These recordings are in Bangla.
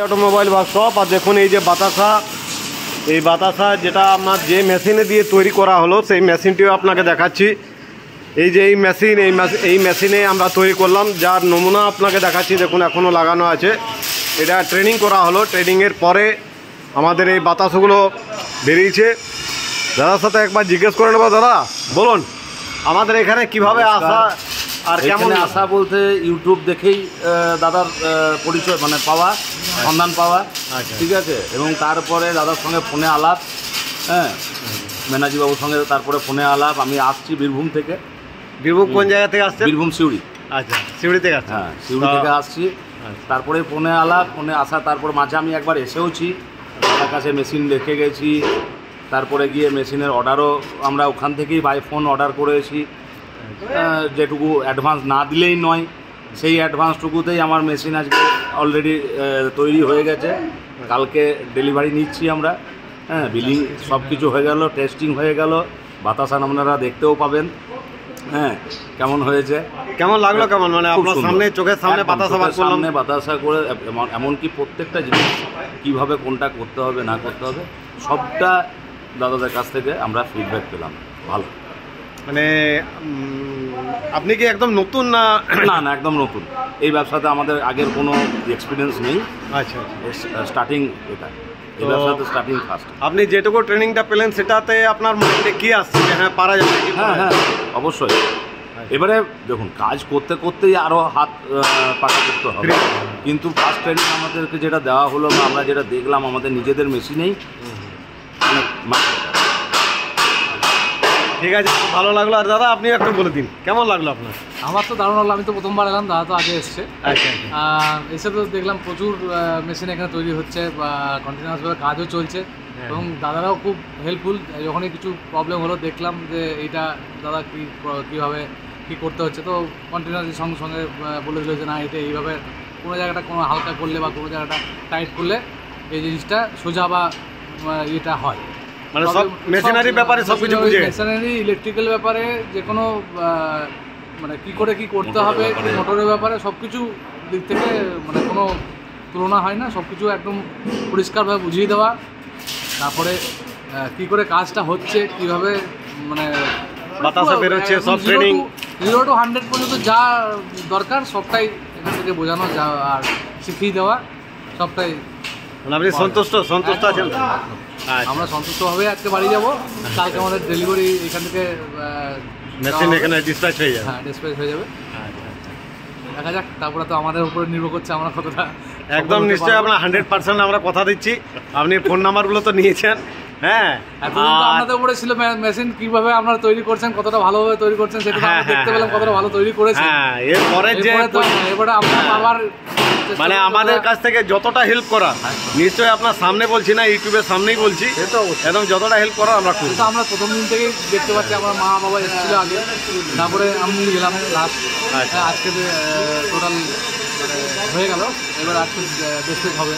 Automobile workshop. আর দেখুন এই যে বাতাসা যেটা আমার যে মেশিনে দিয়ে তৈরি করা হলো সেই মেশিনটিও আপনাকে দেখাচ্ছি। এই যে এই মেশিনে আমরা তৈরি করলাম, যার নমুনা আপনাকে দেখাচ্ছি। দেখুন এখনও লাগানো আছে। এটা ট্রেনিং করা হলো, ট্রেনিংয়ের পরে আমাদের এই বাতাসগুলো বেরিয়েছে। দাদার সাথে একবার জিজ্ঞেস করে নেবো। দাদা বলুন আমাদের এখানে কিভাবে আসা আর কেমন আসা? বলতে ইউটিউব দেখেই দাদার পরিচয় মানে পাওয়া, সন্ধান পাওয়া। ঠিক আছে, এবং তারপরে দাদার সঙ্গে ফোনে আলাপ, হ্যাঁ ম্যানেজারবাবুর সঙ্গে তারপরে ফোনে আলাপ। আমি আসছি বীরভূম থেকে। বীরভূম কোন জায়গা থেকে আসছে? বীরভূম সিউড়ি। আচ্ছা, সিউড়ি থেকে আসছে। হ্যাঁ, সিউড়ি থেকে আসছি। তারপরে ফোনে আলাপ, ফোনে আসা, তারপর মাঝে আমি একবার এসেওছি, তার কাছে মেশিন রেখে গেছি। তারপরে গিয়ে মেশিনের অর্ডারও আমরা ওখান থেকেই বাই ফোন অর্ডার করেছি। যেটুকু অ্যাডভান্স না দিলেই নয়, সেই অ্যাডভান্সটুকুতেই আমার মেশিন আজকে অলরেডি তৈরি হয়ে গেছে। কালকে ডেলিভারি নিচ্ছি আমরা। হ্যাঁ, বিলিং সব কিছু হয়ে গেল, টেস্টিং হয়ে গেল। বাতাসা আপনারা দেখতেও পাবেন। হ্যাঁ, কেমন হয়েছে, কেমন লাগলো? কেমন মানে আপনার সামনে, চোখের সামনে বাতাসা করে, এমনকি প্রত্যেকটা জিনিস কীভাবে কোনটা করতে হবে না করতে হবে সবটা দাদাদের কাছ থেকে আমরা ফিডব্যাক পেলাম। ভালো। মানে আপনি কি একদম নতুন? না না, একদম নতুন। এই ব্যবসাতে আমাদের আগের কোনো এক্সপিরিয়েন্স নেই। আচ্ছা, স্টার্টিং এটা, এই ব্যবসাতে স্টার্টিং ফার্স্ট। আপনি যেটুকু ট্রেনিংটা পেলেন সেটাতে আপনার মাইন্ডে কি আসছে? হ্যাঁ, পারা যাবে। হ্যাঁ, অবশ্যই। এবারে দেখুন, কাজ করতে করতেই আরও হাত পাকা করতে হবে, কিন্তু ফার্স্ট ট্রেনিং আমাদেরকে যেটা দেওয়া হলো বা আমরা যেটা দেখলাম আমাদের নিজেদের মেশিনেই। ঠিক আছে, ভালো লাগলো। আর দাদা আপনি একটু বলে দিন কেমন লাগলো আপনার? আমার তো দারুণ লাগলো। আমি তো প্রথমবার এলাম, দাদা তো আগে এসছে। এসে তো দেখলাম প্রচুর মেশিন এখানে তৈরি হচ্ছে বা কন্টিনিউয়াসভাবে কাজও চলছে, এবং দাদারাও খুব হেল্পফুল। যখনই কিছু প্রবলেম হলো দেখলাম যে এইটা দাদা কীভাবে কী করতে হচ্ছে, তো কন্টিনিউয়াসলি সঙ্গে সঙ্গে বলে দিল যে না, এটা এইভাবে কোনো জায়গাটা কোনো হালকা করলে বা কোনো জায়গাটা টাইট করলে এই জিনিসটা সোজা বা এটা হয়। মানে সব মেশিনারি ব্যাপারে সব কিছু বুঝে, মেশিনারি ইলেকট্রিক্যাল ব্যাপারে যে কোনো মানে কী করে কী করতে হবে, মোটরের ব্যাপারে সব কিছু দিক থেকে মানে কোনো তুলনা হয় না। সব কিছু একদম পরিষ্কারভাবে বুঝিয়ে দেওয়া, তারপরে কী করে কাজটা হচ্ছে, কীভাবে মানে বাতাসা বেরোচ্ছে, সব ট্রেনিং 0 to 100 পর্যন্ত যা দরকার সবটাই এখান থেকে বোঝানো যা আর শিখিয়ে দেওয়া, সবটাই। মানে আপনি সন্তুষ্ট আছেন? আমরা সন্তুষ্টভাবে আজকে বাড়ি যাবো। কালকে আমাদের ডেলিভারি এখান থেকে মেশিন এখানে ডিসপ্যাচ হয়ে যাবে। হ্যাঁ, ডিসপ্যাচ হয়ে যাবে। দেখা যাক, তারপরে তো আমাদের উপরে নির্ভর করছে আমরা কতটা। একদম নিশ্চয়ই, আপনার 100% আমরা কথা দিচ্ছি। আপনি ফোন নাম্বারগুলো তো নিয়েছেন। হ্যাঁ, আপনাদের উপরে ছিল মেশিন কিভাবে আপনারা তৈরি করছেন, কতটা ভালোভাবে তৈরি করছেন সেটা দেখতে পেলাম, কতটা ভালো তৈরি করেছেন। হ্যাঁ, এরপরে যে এবারে আমরা আবার মানে আমাদের কাছ থেকে যতটা হেল্প করা, নিশ্চয়ই আপনার সামনে বলছি না, ইউটিউবের সামনেই বলছি, একদম যতটা হেল্প করা আমরা করি। আমরা প্রথম দিন থেকেই দেখতে পাচ্ছি, আমার মা বাবা এসেছিল আগে, তারপরে আমি গেলাম লাস্ট। আজকে টোটাল হয়ে গেল, এবার আজকে দেখতে হবে।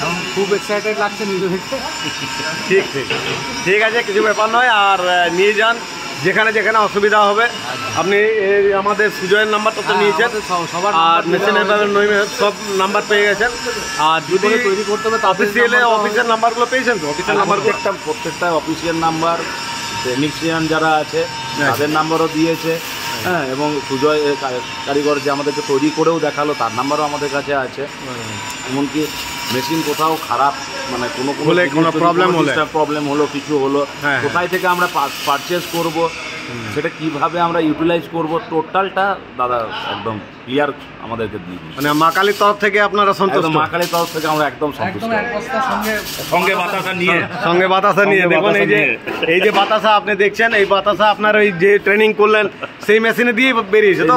এখন খুব এক্সাইটেড লাগছে নিজে দেখতে। ঠিক আছে, কিছু ব্যাপার নয়। আর নিয়ে যান যেখানে যেখানে অসুবিধা হবে। আপনি আমাদের সুজয়ের নাম্বারটা তো নিয়েছেন, সবার আর মেশিনের সব নাম্বার পেয়ে গেছেন। আর যদি তৈরি করতে হবে অফিসের নাম্বারগুলো পেয়েছেন তো? অফিসের নাম্বার প্রত্যেকটা অফিসিয়াল নাম্বার, টেকনিশিয়ান যারা আছে তাদের নাম্বারও দিয়েছে। হ্যাঁ, এবং সুজয় কারিগর যে আমাদেরকে তৈরি করেও দেখালো তার নাম্বারও আমাদের কাছে আছে। এমনকি মেশিন কোথাও খারাপ মানে কোনো প্রবলেম হলো, কিছু হলো, কোথায় থেকে আমরা পারচেজ করব, সেটা কিভাবে আমরা ইউটিলাইজ করব, টোটালটা দাদা একদম ক্লিয়ার আমাদেরকে দিয়ে দিই। মানে মা কালীর তরফ থেকে আপনারা সন্তুষ্ট? মা কালীর তরফ থেকে আমরা একদম সন্তুষ্ট। সঙ্গে বাতাসা নিয়ে দেখুন, এই যে বাতাসা আপনি দেখছেন, এই বাতাসা আপনার ওই যে ট্রেনিং করলেন সেই মেশিনে দিয়ে বেরিয়েছে তো?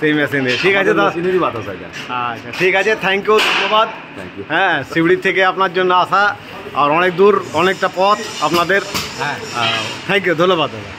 সেই মেশিন দিয়ে। ঠিক আছে দাদা, বাতাসা। আচ্ছা, ঠিক আছে, থ্যাংক ইউ, ধন্যবাদ। হ্যাঁ, সিউড়ি থেকে আপনার জন্য আসা, আর অনেক দূর, অনেকটা পথ আপনাদের। থ্যাংক ইউ, ধন্যবাদ দাদা।